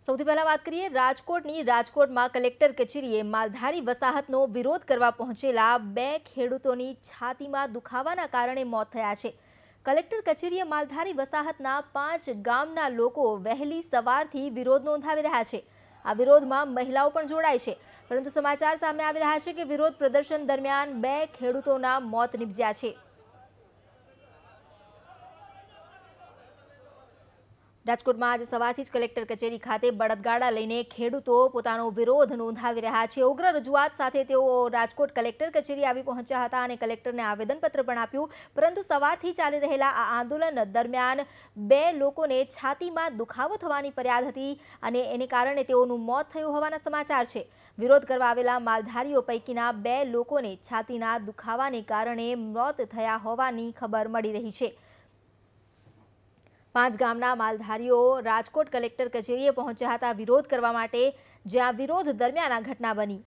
સૌથી પહેલા વાત કરીએ રાજકોટની। રાજકોટમાં કલેક્ટર કચેરીએ માલધારી વસાહતનો વિરોધ કરવા પહોંચેલા 2 ખેડૂતોની છાતીમાં દુખાવાના કારણે મોત થયા છે। કલેક્ટર કચેરીએ માલધારી વસાહતના 5 ગામના લોકો વહેલી સવારથી વિરોધ નોંધાવી રહ્યા છે। આ વિરોધમાં મહિલાઓ પણ જોડાઈ છે, પરંતુ સમાચાર સામે આવી રહ્યા છે કે વિરોધ પ્રદર્શન દરમિયાન 2 ખેડૂતોના મોત નિપજ્યા છે। રાજકોટમાં આજે સવારથી જ કલેક્ટર કચેરી ખાતે બળદગાડા લઈને ખેડૂતો પોતાનો વિરોધ નોંધાવી રહ્યા છે। ઉગ્ર રજૂઆત સાથે તેઓ રાજકોટ કલેક્ટર કચેરી આવી પહોંચ્યા હતા અને કલેક્ટરને આવેદનપત્ર પણ આપ્યું, પરંતુ સવારથી ચાલી રહેલા આ આંદોલન દરમિયાન 2 લોકોને છાતીમાં દુખાવો થવાની ફરિયાદ હતી અને એને કારણે તેઓનું મોત થયું હોવાના સમાચાર છે। વિરોધ કરવા આવેલા માલધારીઓ પૈકીના 2 લોકોને છાતીના દુખાવાને કારણે મોત થયા હોવાની ખબર મળી રહી છે। 5 ગામના માલધારીઓ રાજકોટ કલેક્ટર કચેરીએ પહોંચ્યા હતા વિરોધ કરવા માટે, જ્યાં વિરોધ દરમિયાન આ ઘટના બની।